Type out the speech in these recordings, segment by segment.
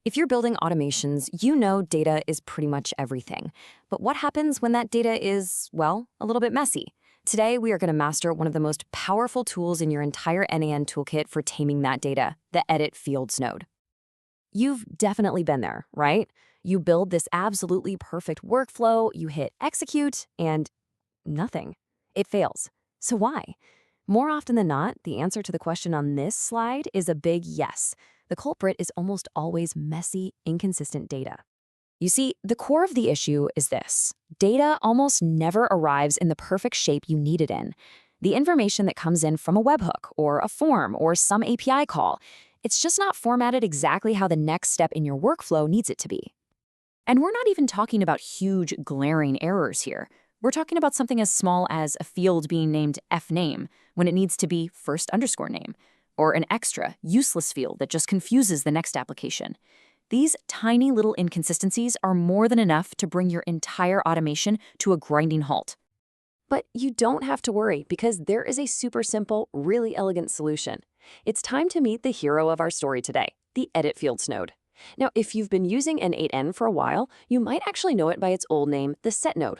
If you're building automations, you know data is pretty much everything. But what happens when that data is, well, a little bit messy? Today, we are going to master one of the most powerful tools in your entire n8n toolkit for taming that data, the edit fields node. You've definitely been there, right? You build this absolutely perfect workflow, you hit execute, and nothing. It fails. So why? More often than not, the answer to the question on this slide is a big yes. The culprit is almost always messy, inconsistent data. You see, the core of the issue is this. Data almost never arrives in the perfect shape you need it in. The information that comes in from a webhook or a form or some API call, it's just not formatted exactly how the next step in your workflow needs it to be. And we're not even talking about huge, glaring errors here. We're talking about something as small as a field being named fname when it needs to be first_name, or an extra, useless field that just confuses the next application. These tiny little inconsistencies are more than enough to bring your entire automation to a grinding halt. But you don't have to worry because there is a super simple, really elegant solution. It's time to meet the hero of our story today, the edit fields node. Now, if you've been using n8n for a while, you might actually know it by its old name, the set node.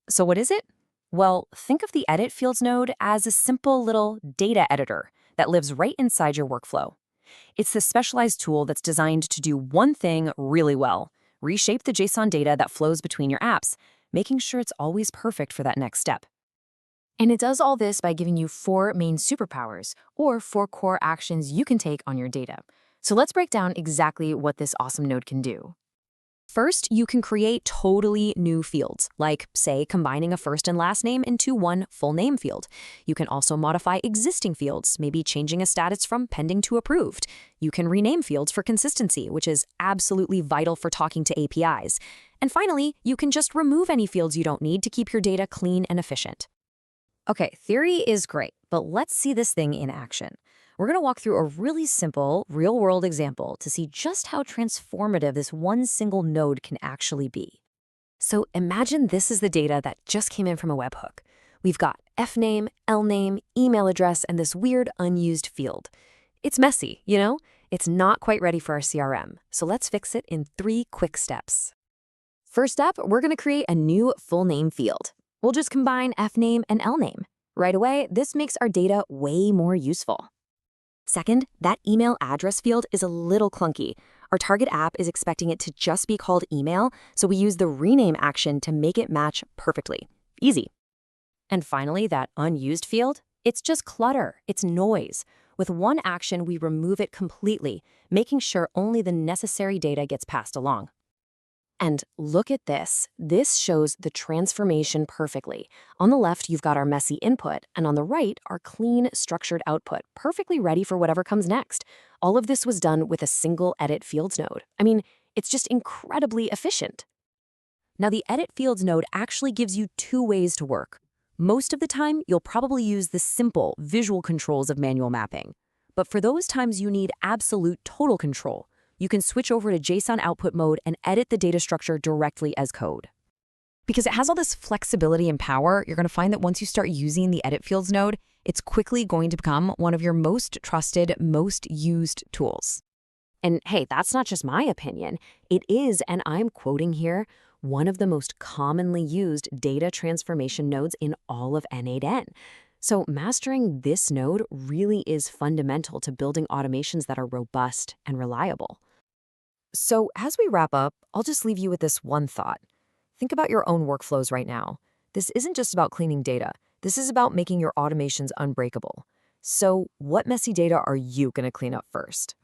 So what is it? Well, think of the edit fields node as a simple little data editor that lives right inside your workflow. It's the specialized tool that's designed to do one thing really well: reshape the JSON data that flows between your apps, making sure it's always perfect for that next step. And it does all this by giving you 4 main superpowers, or 4 core actions you can take on your data. So let's break down exactly what this awesome node can do. First, you can create totally new fields, like, say, combining a first and last name into one full name field. You can also modify existing fields, maybe changing a status from pending to approved. You can rename fields for consistency, which is absolutely vital for talking to APIs. And finally, you can just remove any fields you don't need to keep your data clean and efficient. Okay, theory is great, but let's see this thing in action. We're going to walk through a really simple, real-world example to see just how transformative this one single node can actually be. So imagine this is the data that just came in from a webhook. We've got fname, lname, email address, and this weird unused field. It's messy, you know? It's not quite ready for our CRM, so let's fix it in 3 quick steps. First up, we're going to create a new full name field. We'll just combine fname and lname. Right away, this makes our data way more useful. Second, that email address field is a little clunky. Our target app is expecting it to just be called email, so we use the rename action to make it match perfectly. Easy. And finally, that unused field, it's just clutter, it's noise. With one action, we remove it completely, making sure only the necessary data gets passed along. And look at this. This shows the transformation perfectly. On the left, you've got our messy input, and on the right, our clean, structured output, perfectly ready for whatever comes next. All of this was done with a single edit fields node. I mean, it's just incredibly efficient. Now, the edit fields node actually gives you 2 ways to work. Most of the time, you'll probably use the simple visual controls of manual mapping. But for those times you need absolute total control, you can switch over to JSON output mode and edit the data structure directly as code. Because it has all this flexibility and power, you're going to find that once you start using the edit fields node, it's quickly going to become one of your most trusted, most used tools. And hey, that's not just my opinion. It is, and I'm quoting here, one of the most commonly used data transformation nodes in all of n8n. So mastering this node really is fundamental to building automations that are robust and reliable. So as we wrap up, I'll just leave you with this one thought. Think about your own workflows right now. This isn't just about cleaning data. This is about making your automations unbreakable. So what messy data are you going to clean up first?